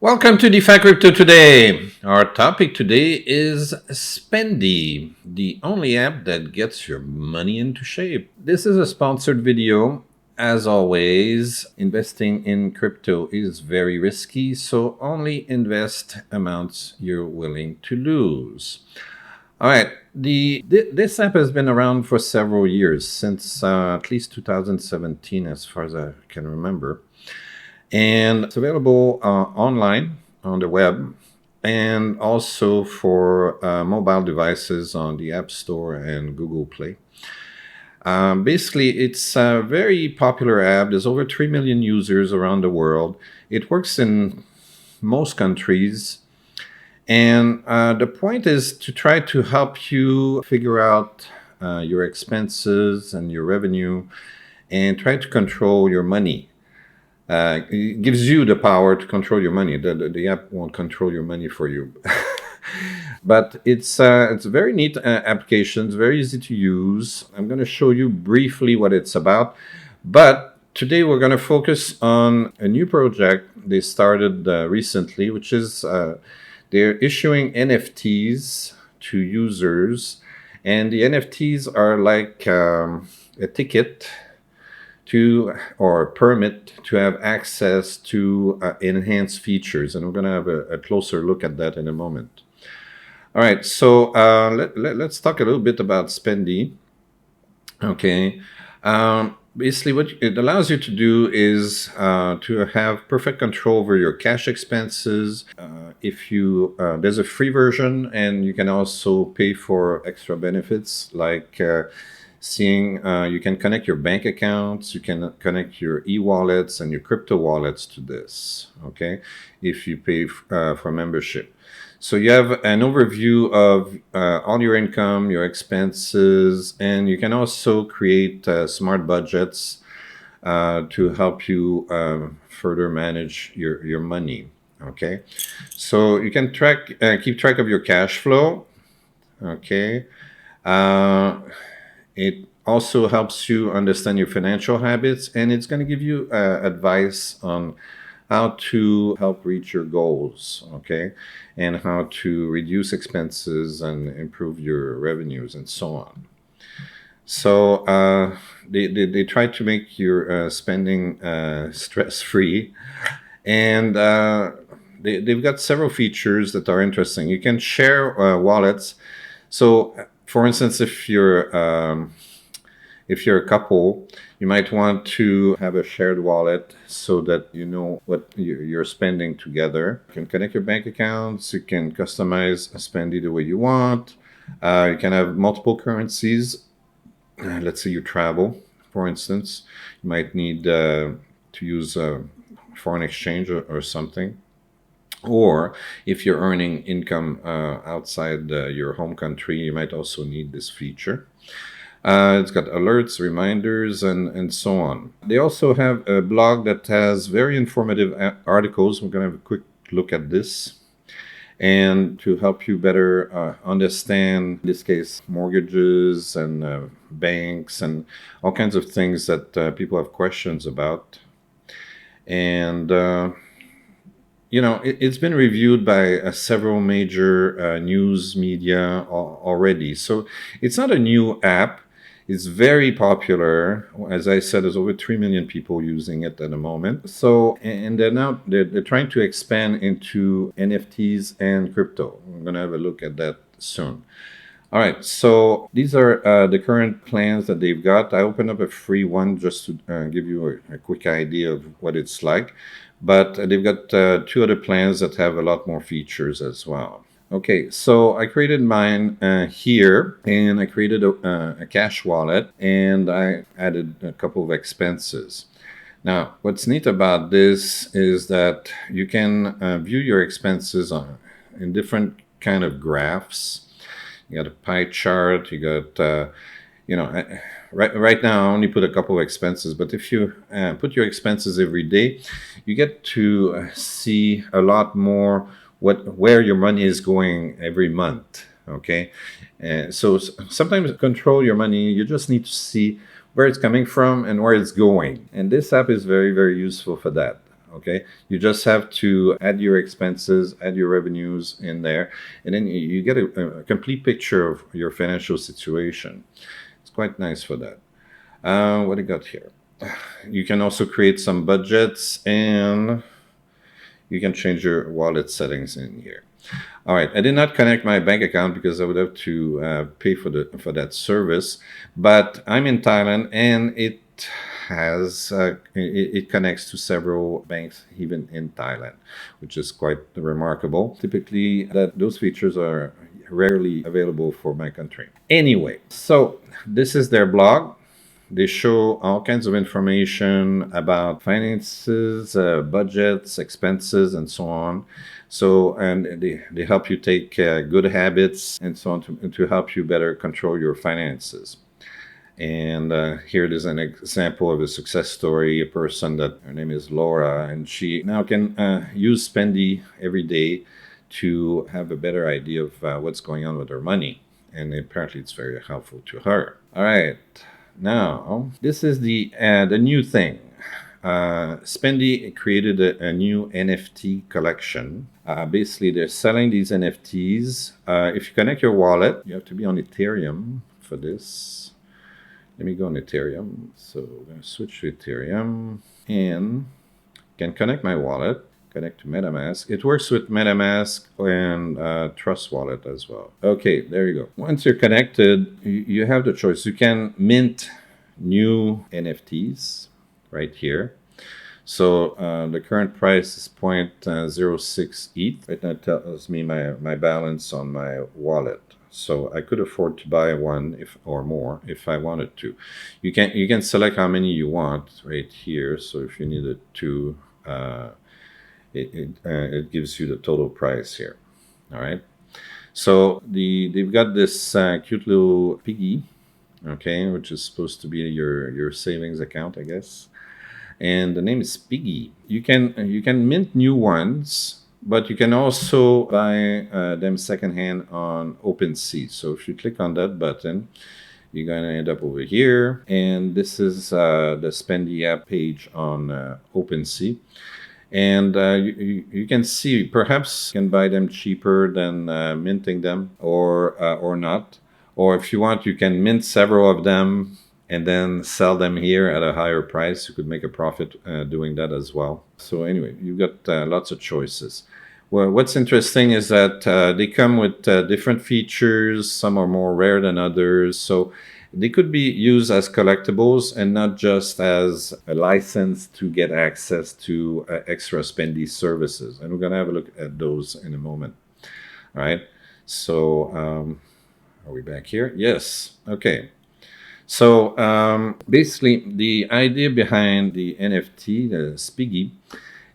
Welcome to DeFi Crypto today. Our topic today is Spendy, the only app that gets your money into shape. This is a sponsored video. As always, investing in crypto is very risky, so only invest amounts you're willing to lose. All right, this app has been around for several years, since at least 2017, as far as I can remember. And it's available online on the web and also for mobile devices on the App Store and Google Play. Basically, it's a very popular app. There's over 3 million users around the world. It works in most countries. And the point is to try to help you figure out your expenses and your revenue and try to control your money. It gives you the power to control your money. The app won't control your money for you. But it's a very neat application. It's very easy to use. I'm going to show you briefly what it's about. But today we're going to focus on a new project they started recently, which is they're issuing NFTs to users. And the NFTs are like a ticket to or permit to have access to enhanced features. And we're going to have a closer look at that in a moment. All right, so let's talk a little bit about Spendy. Okay. Basically, what it allows you to do is to have perfect control over your cash expenses. If you there's a free version, and you can also pay for extra benefits like seeing you can connect your bank accounts, you can connect your e-wallets and your crypto wallets to this. Okay, if you pay for membership. So you have an overview of all your income, your expenses, and you can also create smart budgets to help you further manage your money. Okay, so you can keep track of your cash flow. Okay, it also helps you understand your financial habits, and it's going to give you advice on how to help reach your goals, okay, and how to reduce expenses and improve your revenues and so on. So they try to make your spending stress free, and they've got several features that are interesting. You can share wallets. So, for instance, if you're a couple, you might want to have a shared wallet so that you know what you're spending together. You can connect your bank accounts. You can customize a Spendy the way you want. You can have multiple currencies. Let's say you travel, for instance. You might need to use foreign exchange or something. Or if you're earning income outside your home country, you might also need this feature. It's got alerts, reminders, and so on. They also have a blog that has very informative articles. We're going to have a quick look at this. And to help you better understand, in this case, mortgages and banks and all kinds of things that people have questions about. And it's been reviewed by several major news media already. So it's not a new app. It's very popular. As I said, there's over 3 million people using it at the moment. So, and they're trying to expand into NFTs and crypto. We're going to have a look at that soon. All right, so these are the current plans that they've got. I opened up a free one just to give you a quick idea of what it's like. But they've got two other plans that have a lot more features as well. Okay, so I created mine here, and I created a cash wallet, and I added a couple of expenses. Now, what's neat about this is that you can view your expenses in different kind of graphs. You got a pie chart. You got, right now I only put a couple of expenses, but if you put your expenses every day, you get to see a lot more where your money is going every month. Okay, so sometimes control your money. You just need to see where it's coming from and where it's going, and this app is very, very useful for that. Okay, you just have to add your expenses, add your revenues in there, and then you get a complete picture of your financial situation. It's quite nice for that. What do you got here? You can also create some budgets, and you can change your wallet settings in here. All right, I did not connect my bank account because I would have to pay for that service. But I'm in Thailand, and it connects to several banks even in Thailand, which is quite remarkable. Typically, those features are rarely available for my country. Anyway, so this is their blog. They show all kinds of information about finances, budgets, expenses, and so on. So, and they help you take good habits and so on to help you better control your finances. And here it is an example of a success story. A person that her name is Laura, and she now can use Spendy every day to have a better idea of what's going on with her money. And apparently, it's very helpful to her. All right. Now, this is the new thing. Spendy created a new NFT collection. Basically, they're selling these NFTs. If you connect your wallet, you have to be on Ethereum for this. Let me go on Ethereum. So I'm going to switch to Ethereum and can connect my wallet. Connect to MetaMask. It works with MetaMask and Trust Wallet as well. Okay, there you go. Once you're connected, you have the choice. You can mint new NFTs right here. So the current price is 0.06 ETH. Right now it tells me my balance on my wallet. So I could afford to buy one or more if I wanted to. You can select how many you want right here. So if you needed two, it gives you the total price here. All right. So they've got this cute little piggy, okay, which is supposed to be your savings account, I guess. And the name is Piggy. You can mint new ones, but you can also buy them secondhand on OpenSea. So if you click on that button, you're going to end up over here. And this is the Spendy app page on OpenSea. And you can see perhaps you can buy them cheaper than minting them or not. Or if you want, you can mint several of them and then sell them here at a higher price. You could make a profit doing that as well. So anyway, you've got lots of choices. Well, what's interesting is that they come with different features. Some are more rare than others. So they could be used as collectibles and not just as a license to get access to extra Spendy services. And we're going to have a look at those in a moment. All right. So are we back here? Yes. Okay. So basically, the idea behind the NFT, the Spiggy,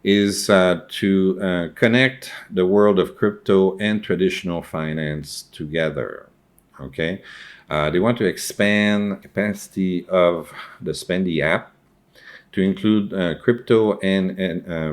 is to connect the world of crypto and traditional finance together. Okay, they want to expand capacity of the Spendy app to include crypto and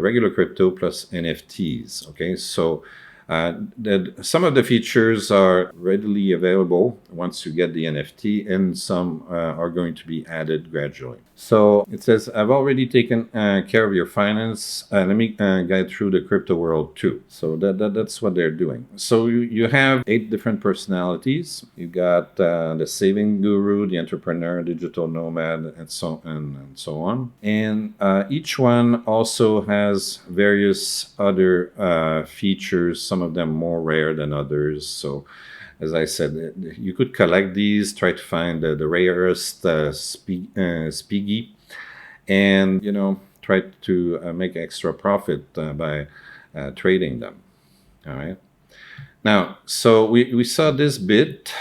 regular crypto plus NFTs. Okay, so some of the features are readily available once you get the NFT, and some are going to be added gradually. So it says, I've already taken care of your finance. Let me guide through the crypto world too. So that's what they're doing. So you have 8 different personalities. You got the saving guru, the entrepreneur, digital nomad, and so on. And each one also has various other features, some of them more rare than others. So as I said, you could collect these, try to find the rarest Spiggy, and try to make extra profit by trading them. All right. Now, so we saw this bit,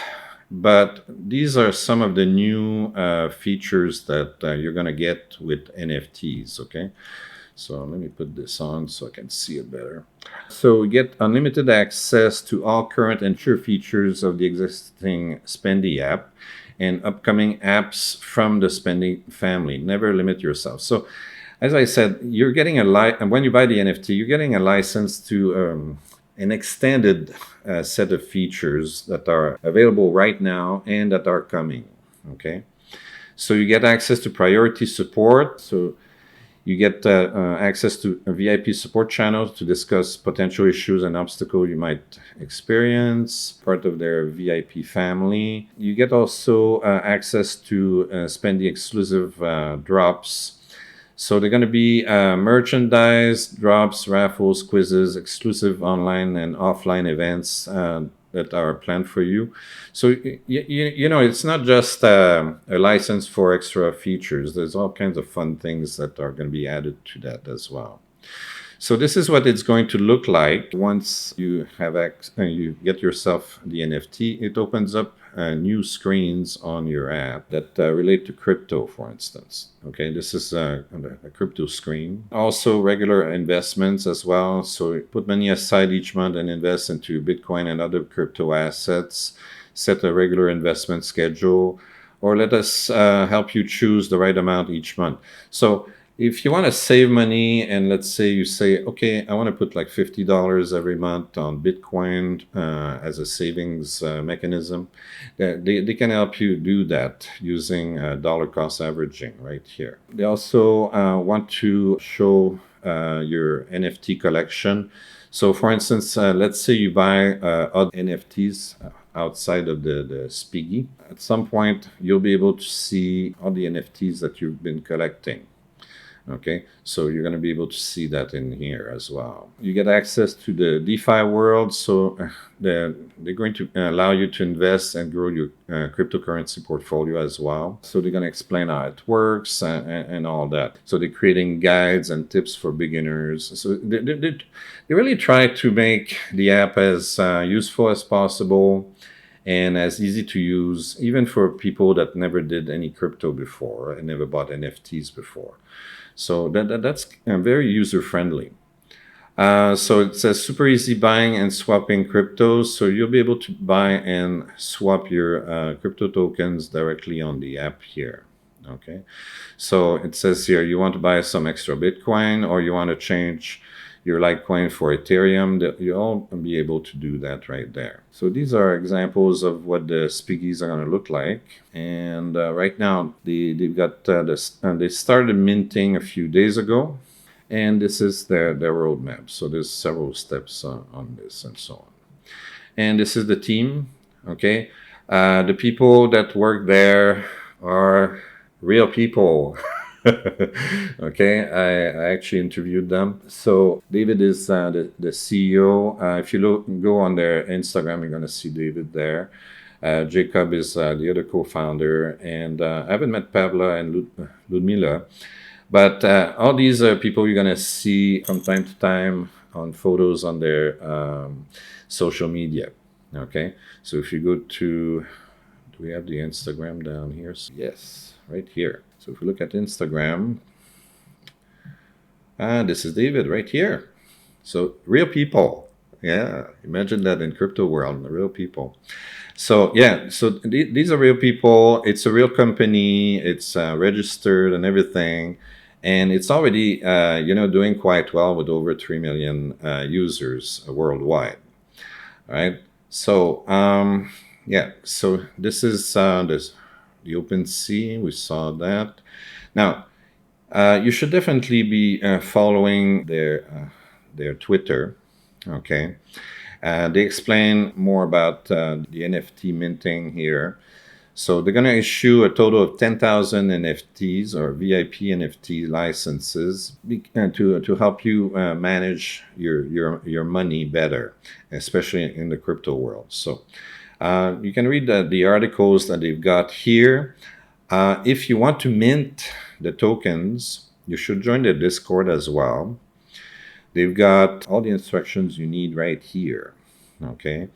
but these are some of the new features that you're going to get with NFTs. Okay. So let me put this on so I can see it better. So we get unlimited access to all current and future features of the existing Spendy app and upcoming apps from the Spendy family. Never limit yourself. So as I said, you're getting when you buy the NFT, you're getting a license to an extended set of features that are available right now and that are coming. Okay. So you get access to priority support. So You get access to a VIP support channel to discuss potential issues and obstacles you might experience, part of their VIP family. You get also access to Spendy exclusive drops. So they're going to be merchandise, drops, raffles, quizzes, exclusive online and offline events that are planned for you. So you know, it's not just a license for extra features. There's all kinds of fun things that are going to be added to that as well. So this is what it's going to look like once you have you get yourself the NFT. It opens up new screens on your app that relate to crypto, for instance. Okay, this is a crypto screen. Also, regular investments as well. So put money aside each month and invest into Bitcoin and other crypto assets. Set a regular investment schedule, or let us help you choose the right amount each month. So if you want to save money, and let's say you say, okay, I want to put like $50 every month on Bitcoin as a savings mechanism, they can help you do that using dollar cost averaging right here. They also want to show your NFT collection. So for instance, let's say you buy other NFTs outside of the Spiggy. At some point, you'll be able to see all the NFTs that you've been collecting. Okay, so you're going to be able to see that in here as well. You get access to the DeFi world, so they're going to allow you to invest and grow your cryptocurrency portfolio as well. So they're going to explain how it works and all that. So they're creating guides and tips for beginners. So they really try to make the app as useful as possible and as easy to use, even for people that never did any crypto before and never bought NFTs before. So that's very user friendly. So it says super easy buying and swapping cryptos. So you'll be able to buy and swap your crypto tokens directly on the app here. Okay. So it says here you want to buy some extra Bitcoin, or you want to change your Litecoin for Ethereum, that you'll be able to do that right there. So these are examples of what the Spiggies are going to look like. And right now they've got this. They started minting a few days ago, and this is their roadmap. So there's several steps on this and so on. And this is the team. Okay, the people that work there are real people. Okay, I actually interviewed them. So David is the CEO. If you go on their Instagram, you're going to see David there. Jacob is the other co-founder, and I haven't met Pavla and Ludmila, but all these are people you're going to see from time to time on photos on their social media. Okay, so if you go to, do we have the Instagram down here? Yes, right here. So if we look at Instagram, this is David right here. So real people. Yeah, imagine that in crypto world, real people. So yeah, so these are real people. It's a real company. It's registered and everything, and it's already doing quite well with over 3 million users worldwide. All right. So yeah, so this is the OpenSea. We saw that. Now, you should definitely be following their Twitter. Okay, they explain more about the NFT minting here. So they're going to issue a total of 10,000 NFTs or VIP NFT licenses to help you manage your money better, especially in the crypto world. So you can read the articles that they've got here. If you want to mint the tokens, you should join the Discord as well. They've got all the instructions you need right here. Okay.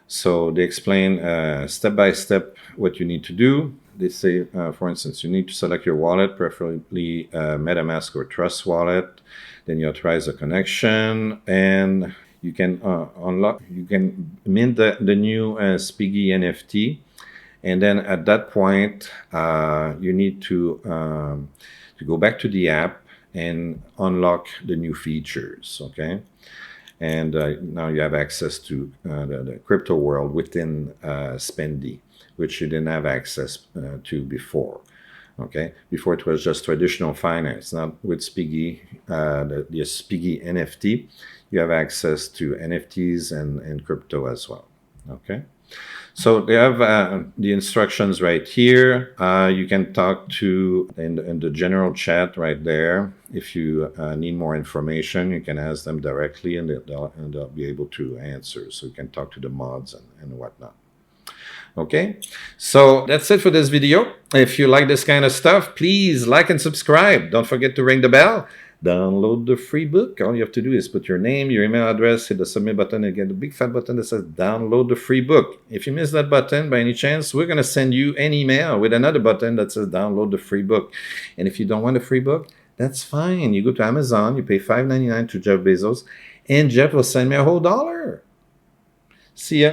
So they explain step by step what you need to do. They say, for instance, you need to select your wallet, preferably MetaMask or Trust Wallet. Then you authorize a connection, and you can unlock. You can mint the new Spiggy NFT, and then at that point, you need to go back to the app and unlock the new features. Okay. And now you have access to the crypto world within Spendy, which you didn't have access to before. Okay, before it was just traditional finance. Now with Spiggy, the Spiggy NFT, you have access to NFTs and crypto as well. Okay, so they have the instructions right here. You can talk to in the general chat right there. If you need more information, you can ask them directly, and they'll be able to answer. So you can talk to the mods and whatnot. Okay, so that's it for this video. If you like this kind of stuff, please like and subscribe. Don't forget to ring the bell. Download the free book. All you have to do is put your name, your email address, hit the submit button, and get the big fat button that says download the free book. If you miss that button by any chance, we're going to send you an email with another button that says download the free book. And if you don't want a free book, that's fine. You go to Amazon, you pay $5.99 to Jeff Bezos, and Jeff will send me a whole $1. See ya.